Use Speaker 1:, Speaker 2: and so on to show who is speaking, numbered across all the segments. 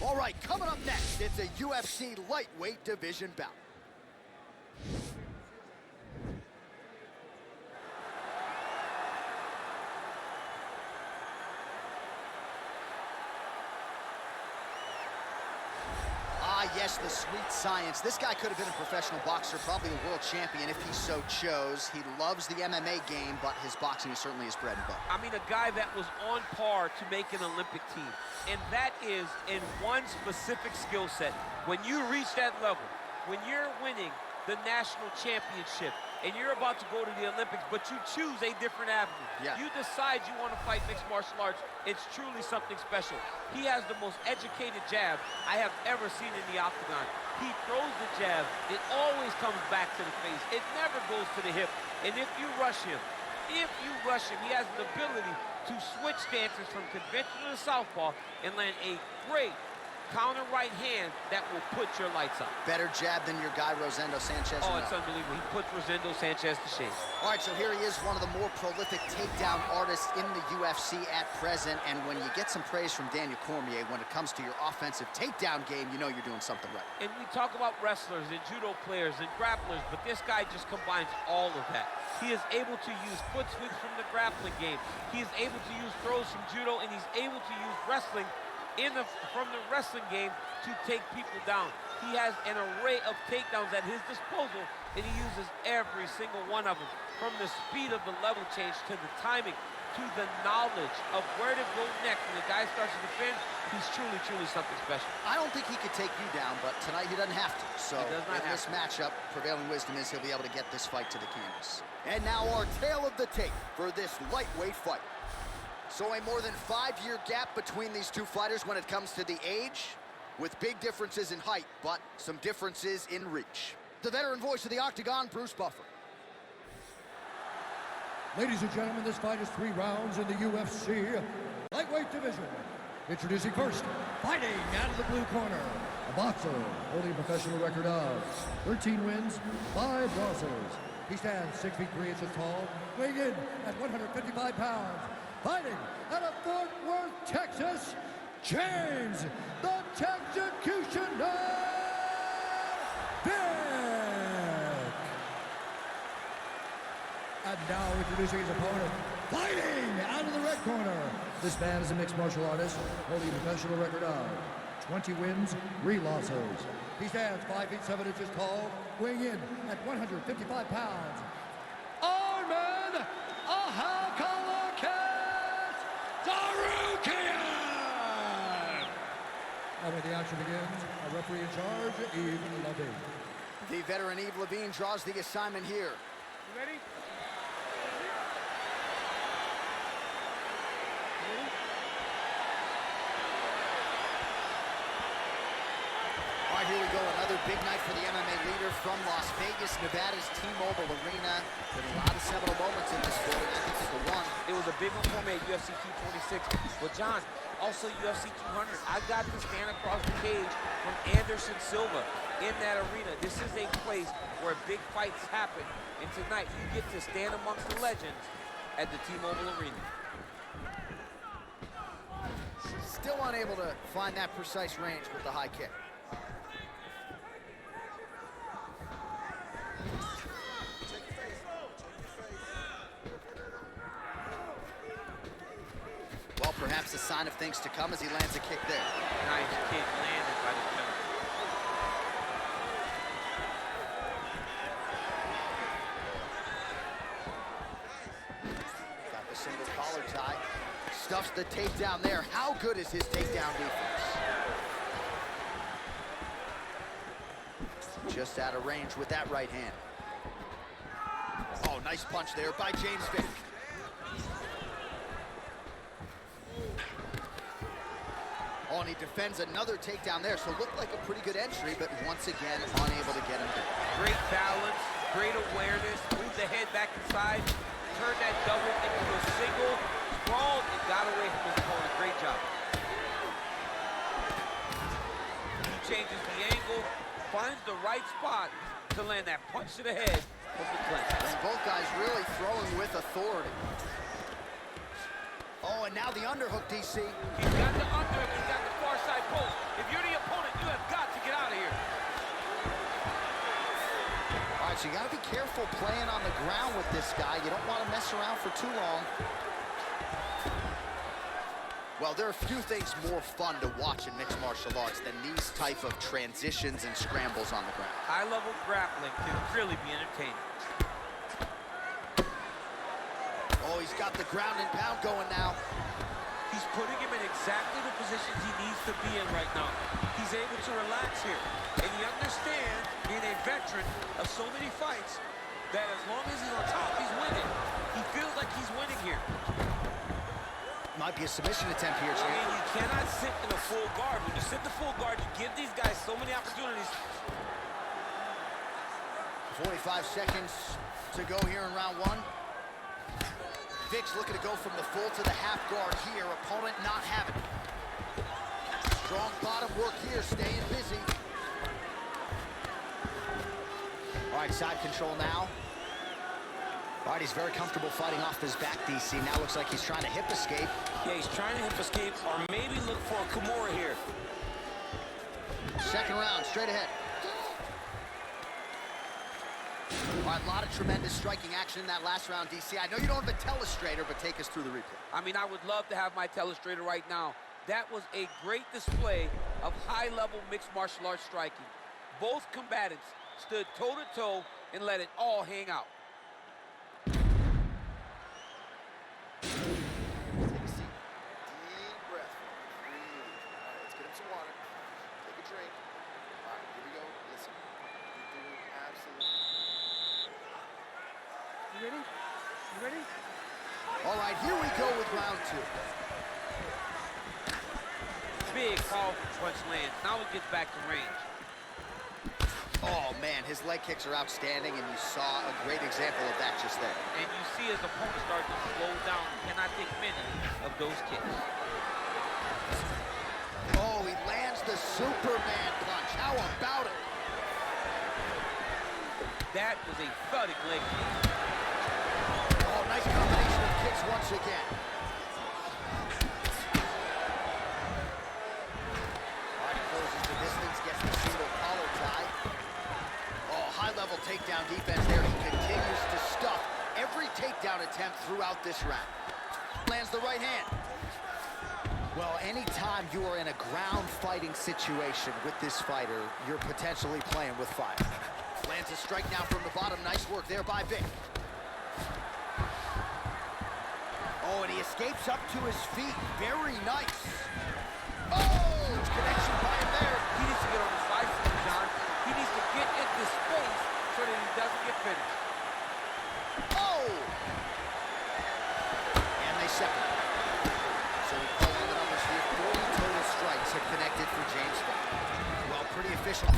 Speaker 1: All right, coming up next, it's a UFC lightweight division bout. Yes, the sweet science. This guy could have been a professional boxer, probably a world champion if he so chose. He loves the MMA game, but his boxing is certainly his bread and butter.
Speaker 2: I mean, a guy that was on par to make an Olympic team. And that is in one specific skill set. When you reach that level, when you're winning the national championship, and you're about to go to the Olympics, but you choose a different avenue.
Speaker 1: Yeah.
Speaker 2: You decide you want to fight mixed martial arts. It's truly something special. He has the most educated jab I have ever seen in the octagon. He throws the jab. It always comes back to the face. It never goes to the hip. And if you rush him, he has the ability to switch stances from conventional to southpaw and land a great counter right hand that will put your lights up.
Speaker 1: Better jab than your guy, Rosendo Sanchez.
Speaker 2: Oh, it's unbelievable. He puts Rosendo Sanchez to shame.
Speaker 1: All right, so here he is, one of the more prolific takedown artists in the UFC at present. And when you get some praise from Daniel Cormier, when it comes to your offensive takedown game, you know you're doing something right.
Speaker 2: And we talk about wrestlers and judo players and grapplers, but this guy just combines all of that. He is able to use foot sweeps from the grappling game. He is able to use throws from judo, and he's able to use wrestling from the wrestling game to take people down. He has an array of takedowns at his disposal, and he uses every single one of them. From the speed of the level change to the timing to the knowledge of where to go next. When the guy starts to defend, he's truly, truly something special.
Speaker 1: I don't think he could take you down, but tonight he doesn't have to. So in this matchup, prevailing wisdom is he'll be able to get this fight to the canvas. And now our tale of the tape for this lightweight fight. So a more than 5-year gap between these two fighters when it comes to the age, with big differences in height, but some differences in reach. The veteran voice of the Octagon, Bruce Buffer.
Speaker 3: Ladies and gentlemen, this fight is 3 rounds in the UFC lightweight division. Introducing first, fighting out of the blue corner, a boxer holding a professional record of 13 wins, 5 losses. He stands 6 feet 3 inches tall, weighing in at 155 pounds. Fighting out of Fort Worth, Texas, James, the Texecutioner, Vick. And now introducing his opponent, fighting out of the red corner. This man is a mixed martial artist, holding a professional record of 20 wins, 3 losses. He stands 5 feet 7 inches tall, weighing in at 155 pounds. Arman Tsarukyan! And when the action begins, a referee in charge, Yves Levine.
Speaker 1: The veteran Yves Levine draws the assignment here.
Speaker 2: You ready?
Speaker 1: All right, here we go. Another big night for the MMA leader from Las Vegas, Nevada's T-Mobile Arena. Been a lot of seminal moments in this sport. I think it's the one.
Speaker 2: It was a big one for me at UFC 226. But John, also UFC 200. I got to stand across the cage from Anderson Silva in that arena. This is a place where big fights happen. And tonight, you get to stand amongst the legends at the T-Mobile Arena.
Speaker 1: Still unable to find that precise range with the high kick. Well, perhaps a sign of things to come as he lands a kick there.
Speaker 2: Nice kick landed by the penalty.
Speaker 1: Got the single collar tie. Stuffs the takedown there. How good is his takedown defense? Just out of range with that right hand. Oh, nice punch there by James Vick. Oh, and he defends another takedown there, so it looked like a pretty good entry, but once again, unable to get him down.
Speaker 2: Great balance, great awareness, moved the head back inside, turned that double into a single, sprawled, and got away from his opponent. Great job. He changes the angle, finds the right spot to land that punch to the head from the clinch.
Speaker 1: And both guys really throwing with authority. Oh, and now the underhook, DC.
Speaker 2: He's got the underhook, he's got the far side post. If you're
Speaker 1: So you got to be careful playing on the ground with this guy. You don't want to mess around for too long. Well, there are few things more fun to watch in mixed martial arts than these type of transitions and scrambles on the ground.
Speaker 2: High-level grappling can really be entertaining.
Speaker 1: Oh, he's got the ground and pound going now.
Speaker 4: He's putting him in exactly the positions he needs to be in right now. He's able to relax here. And he understands, being a veteran of so many fights, that as long as he's on top, he's winning. He feels like he's winning here.
Speaker 1: Might be a submission attempt here, champ.
Speaker 4: And you cannot sit in a full guard. When you sit in the full guard, you give these guys so many opportunities.
Speaker 1: 45 seconds to go here in round one. Vick's looking to go from the full to the half guard here. Opponent not having it. Strong bottom work here, staying busy. All right, side control now. All right, he's very comfortable fighting off his back, DC. Now looks like he's trying to hip escape.
Speaker 4: Yeah, he's trying to hip escape or maybe look for a Kimura here.
Speaker 1: Second round, straight ahead. All right, a lot of tremendous striking action in that last round, DC. I know you don't have a telestrator, but take us through the replay.
Speaker 2: I mean, I would love to have my telestrator right now. That was a great display of high-level mixed martial arts striking. Both combatants stood toe-to-toe and let it all hang out.
Speaker 1: Take a seat. Deep breath. Breathe. All right, let's get him some water. Take a drink. All right, here we go. Listen. You're doing absolutely...
Speaker 2: You ready? You ready?
Speaker 1: All right, here we go with round two.
Speaker 2: Big, powerful punch lands. Now he gets back to range.
Speaker 1: Oh, man, his leg kicks are outstanding, and you saw a great example of that just there.
Speaker 2: And you see his opponent start to slow down. He cannot take many of those kicks.
Speaker 1: Oh, he lands the Superman punch. How about it?
Speaker 2: That was a thudding leg kick.
Speaker 1: Oh, nice combination of kicks once again. All right, he closes the distance, gets the single collar tie. Oh, high-level takedown defense there. He continues to stuff every takedown attempt throughout this round. Lands the right hand. Well, anytime you are in a ground fighting situation with this fighter, you're potentially playing with fire. Lands a strike now from the bottom. Nice work there by Vick. Oh, and he escapes up to his feet. Very nice. Oh, huge connection by him there.
Speaker 2: He needs to get on his bicycle, John. He needs to get into space so that he doesn't get finished.
Speaker 1: Oh! And they separate. So we call on the numbers here. 40 total strikes have connected for James Vick. Well, pretty efficient.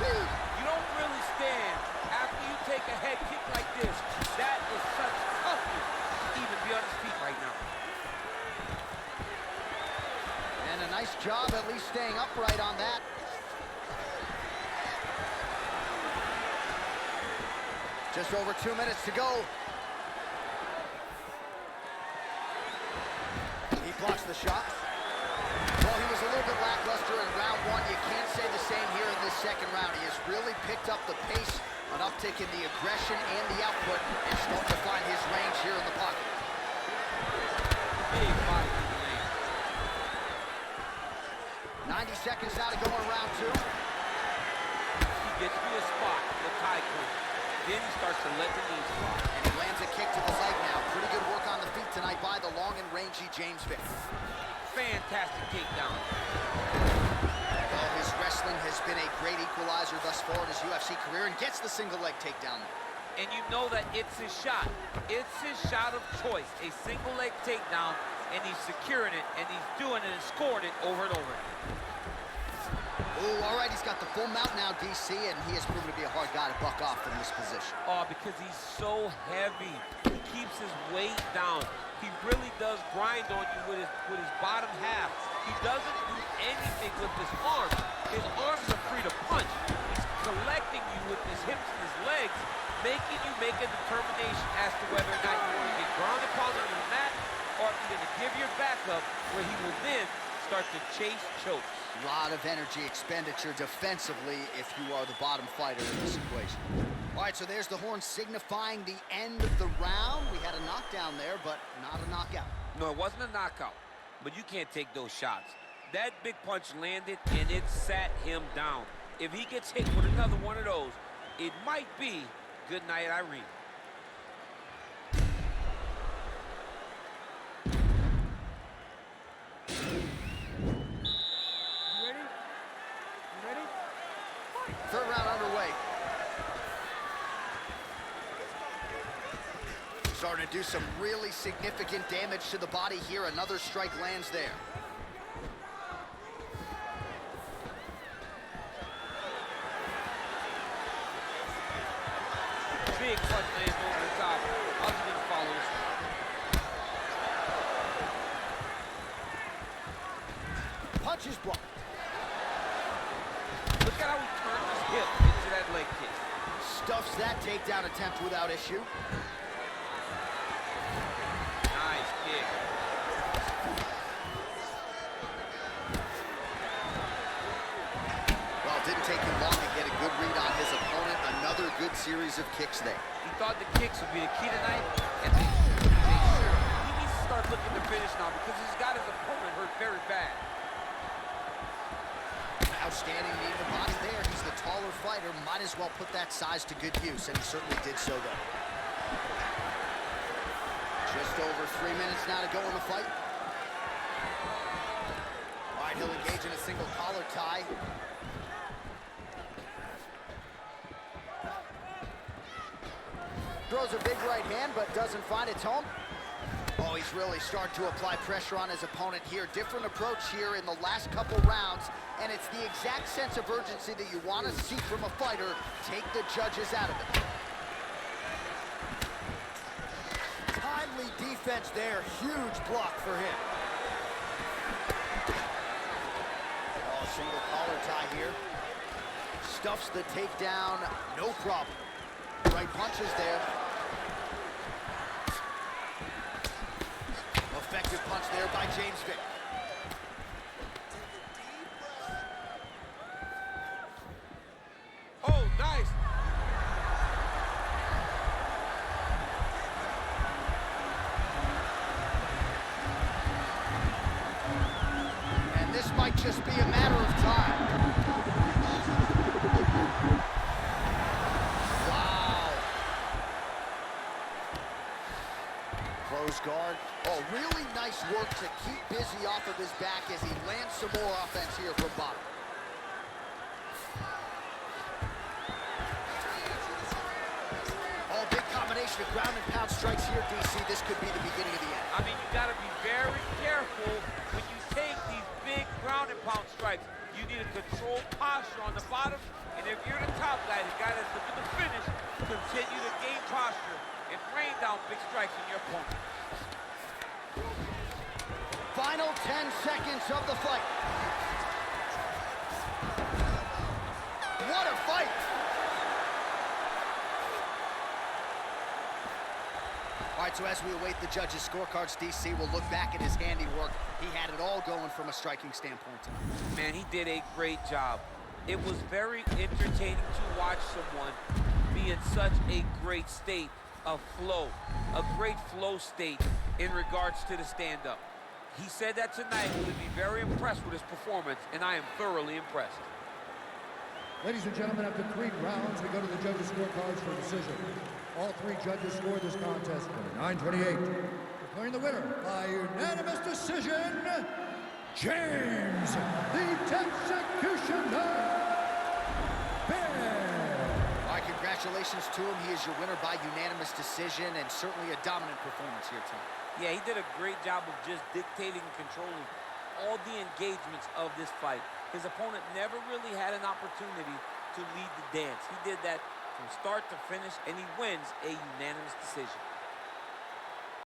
Speaker 2: You don't really stand after you take a head kick like this. That is such toughness to even be on his feet right now.
Speaker 1: And a nice job at least staying upright on that. Just over 2 minutes to go. He blocks the shot. Well, he was a little bit lackluster in round one. You can't say the same here in this second round. He has really picked up the pace, an uptick in the aggression and the output, and starting to find his range here in the pocket.
Speaker 2: Big body to the lane.
Speaker 1: 90 seconds now to go in round two.
Speaker 2: He gets to a spot, the tie clinch. Then he starts to let the knees drop.
Speaker 1: And he lands a kick to the leg now. Pretty good work on the feet tonight by the long and rangy James Vick.
Speaker 2: Fantastic takedown.
Speaker 1: Well, his wrestling has been a great equalizer thus far in his UFC career and gets the single leg takedown.
Speaker 2: And you know that it's his shot. It's his shot of choice. A single leg takedown, and he's securing it, and he's doing it and scored it over and over.
Speaker 1: Oh, all right, he's got the full mount now, DC, and he has proven to be a hard guy to buck off from this position.
Speaker 2: Oh, because he's so heavy. He keeps his weight down. He really does grind on you with his bottom half. He doesn't do anything with his arms. His arms are free to punch. He's collecting you with his hips and his legs, making you make a determination as to whether or not you want to get ground and pound under the mat, or if you're going to give your back up, where he will then start to chase chokes.
Speaker 1: A lot of energy expenditure defensively if you are the bottom fighter in this equation. All right, so there's the horn signifying the end of the round. We had a knockdown there, but not a knockout.
Speaker 2: No, it wasn't a knockout, but you can't take those shots. That big punch landed, and it sat him down. If he gets hit with another one of those, it might be good night, Irene.
Speaker 1: Third round underway. Starting to do some really significant damage to the body here. Another strike lands there.
Speaker 2: Big punch lands over the top. Husband follows.
Speaker 1: Punch is blocked.
Speaker 2: Look at how he turned his hip into that leg kick.
Speaker 1: Stuffs that takedown attempt without issue.
Speaker 2: Nice kick.
Speaker 1: Well, it didn't take him long to get a good read on his opponent. Another good series of kicks there.
Speaker 2: He thought the kicks would be the key tonight, and they sure. He needs to start looking to finish now because he's got his opponent hurt very bad.
Speaker 1: Outstanding knee to the body there. He's the taller fighter. Might as well put that size to good use, and he certainly did so there. Just over 3 minutes now to go in the fight. All right, he'll engage in a single collar tie. Throws a big right hand, but doesn't find its home. Oh, he's really starting to apply pressure on his opponent here. Different approach here in the last couple rounds, and it's the exact sense of urgency that you want to see from a fighter. Take the judges out of it. Timely defense there. Huge block for him. Oh, single collar tie here. Stuffs the takedown, no problem. Right punches there. Effective punch there by James Vick.
Speaker 2: Oh, nice.
Speaker 1: And this might just be a matter of time. Close guard. Oh, really nice work to keep busy off of his back as he lands some more offense here from bottom. Oh, big combination of ground and pound strikes here, DC. This could be the beginning of the end.
Speaker 2: I mean, you got to be very careful when you take these big ground and pound strikes. You need a controlled posture on the bottom, and if you're the top guy, the guy that's looking to finish, continue to gain posture and rain down big strikes on your opponent.
Speaker 1: Final 10 seconds of the fight. What a fight! All right, so as we await the judges' scorecards, DC will look back at his handiwork. He had it all going from a striking standpoint tonight.
Speaker 2: Man, he did a great job. It was very entertaining to watch someone be in such a great state of flow, a great flow state in regards to the stand-up. He said that tonight he would be very impressed with his performance, and I am thoroughly impressed.
Speaker 3: Ladies and gentlemen, after 3 rounds, we go to the judges' scorecards for decision. All 3 judges scored this contest 29-28. Declaring the winner by unanimous decision, James the Executioner Vick.
Speaker 1: All right, congratulations to him. He is your winner by unanimous decision, and certainly a dominant performance here tonight.
Speaker 2: Yeah, he did a great job of just dictating and controlling all the engagements of this fight. His opponent never really had an opportunity to lead the dance. He did that from start to finish, and he wins a unanimous decision.